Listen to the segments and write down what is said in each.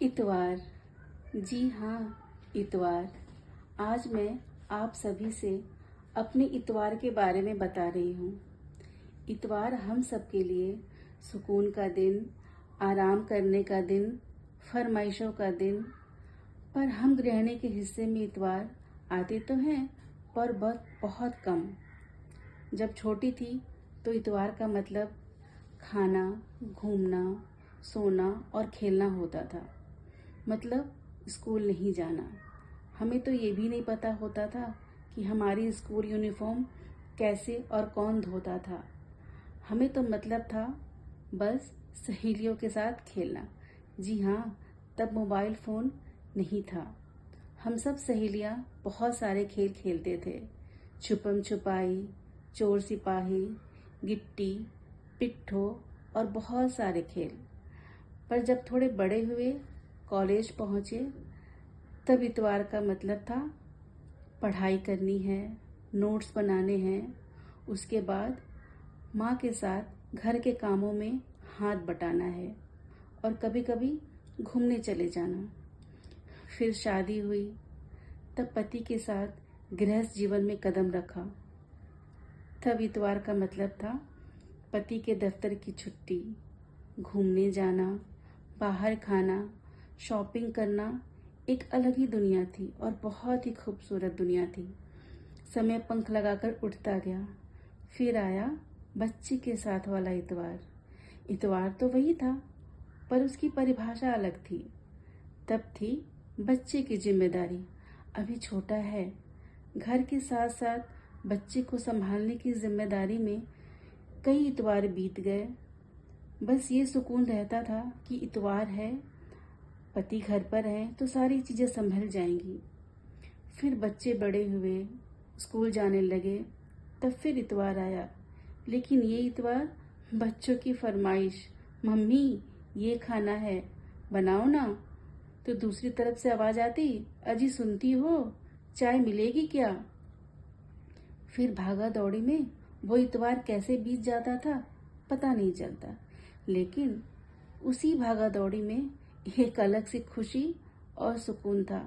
इतवार। जी हाँ, इतवार। आज मैं आप सभी से अपने इतवार के बारे में बता रही हूँ। इतवार हम सब के लिए सुकून का दिन, आराम करने का दिन, फरमाइशों का दिन। पर हम गृहिणी के हिस्से में इतवार आते तो हैं, पर बहुत कम। जब छोटी थी तो इतवार का मतलब खाना, घूमना, सोना और खेलना होता था। मतलब स्कूल नहीं जाना। हमें तो ये भी नहीं पता होता था कि हमारी स्कूल यूनिफॉर्म कैसे और कौन धोता था। हमें तो मतलब था बस सहेलियों के साथ खेलना। जी हाँ, तब मोबाइल फ़ोन नहीं था। हम सब सहेलियाँ बहुत सारे खेल खेलते थे। छुपम छुपाई, चोर सिपाही, गिट्टी, पिट्ठो और बहुत सारे खेल। पर जब थोड़े बड़े हुए, कॉलेज पहुँचे, तब इतवार का मतलब था पढ़ाई करनी है, नोट्स बनाने हैं। उसके बाद माँ के साथ घर के कामों में हाथ बटाना है और कभी कभी घूमने चले जाना। फिर शादी हुई, तब पति के साथ गृहस्थ जीवन में कदम रखा। तब इतवार का मतलब था पति के दफ्तर की छुट्टी, घूमने जाना, बाहर खाना, शॉपिंग करना। एक अलग ही दुनिया थी और बहुत ही खूबसूरत दुनिया थी। समय पंख लगाकर उठता गया। फिर आया बच्चे के साथ वाला इतवार। इतवार तो वही था, पर उसकी परिभाषा अलग थी। तब थी बच्चे की जिम्मेदारी। अभी छोटा है, घर के साथ साथ बच्चे को संभालने की जिम्मेदारी में कई इतवार बीत गए। बस ये सुकून रहता था कि इतवार है, पति घर पर है तो सारी चीज़ें संभल जाएंगी। फिर बच्चे बड़े हुए, स्कूल जाने लगे, तब फिर इतवार आया। लेकिन ये इतवार बच्चों की फरमाइश, मम्मी ये खाना है, बनाओ ना। तो दूसरी तरफ से आवाज आती, अजी सुनती हो, चाय मिलेगी क्या। फिर भागा दौड़ी में वो इतवार कैसे बीत जाता था पता नहीं चलता। लेकिन उसी भागा दौड़ी में एक अलग सी खुशी और सुकून था।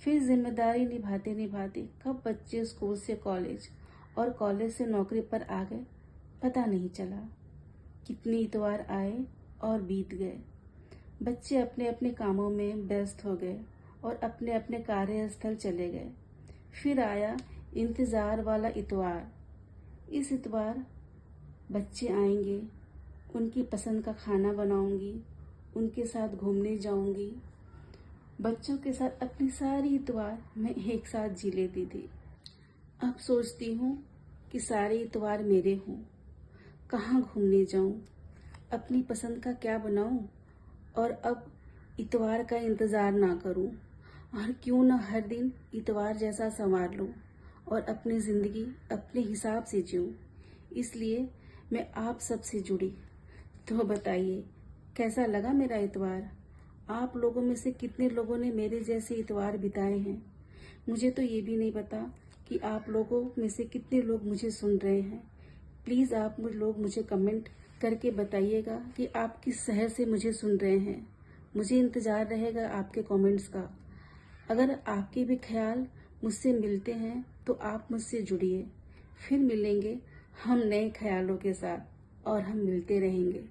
फिर जिम्मेदारी निभाते निभाते कब बच्चे स्कूल से कॉलेज और कॉलेज से नौकरी पर आ गए पता नहीं चला। कितने इतवार आए और बीत गए। बच्चे अपने अपने कामों में व्यस्त हो गए और अपने अपने कार्यस्थल चले गए। फिर आया इंतजार वाला इतवार। इस इतवार बच्चे आएंगे, उनकी पसंद का खाना बनाऊंगी, उनके साथ घूमने जाऊंगी। बच्चों के साथ अपनी सारी इतवार मैं एक साथ जी लेती थी। अब सोचती हूँ कि सारे इतवार मेरे हों। कहाँ घूमने जाऊं, अपनी पसंद का क्या बनाऊं और अब इतवार का इंतजार ना करूं। और क्यों ना हर दिन इतवार जैसा संवार लूं और अपनी जिंदगी अपने हिसाब से जीऊं। इसलिए मैं आप सबसे जुड़ी। तो बताइए कैसा लगा मेरा इतवार। आप लोगों में से कितने लोगों ने मेरे जैसे इतवार बिताए हैं। मुझे तो ये भी नहीं पता कि आप लोगों में से कितने लोग मुझे सुन रहे हैं। प्लीज़ आप लोग मुझे कमेंट करके बताइएगा कि आप किस शहर से मुझे सुन रहे हैं। मुझे इंतज़ार रहेगा आपके कमेंट्स का। अगर आपके भी ख्याल मुझसे मिलते हैं तो आप मुझसे जुड़िए। फिर मिलेंगे हम नए ख्यालों के साथ और हम मिलते रहेंगे।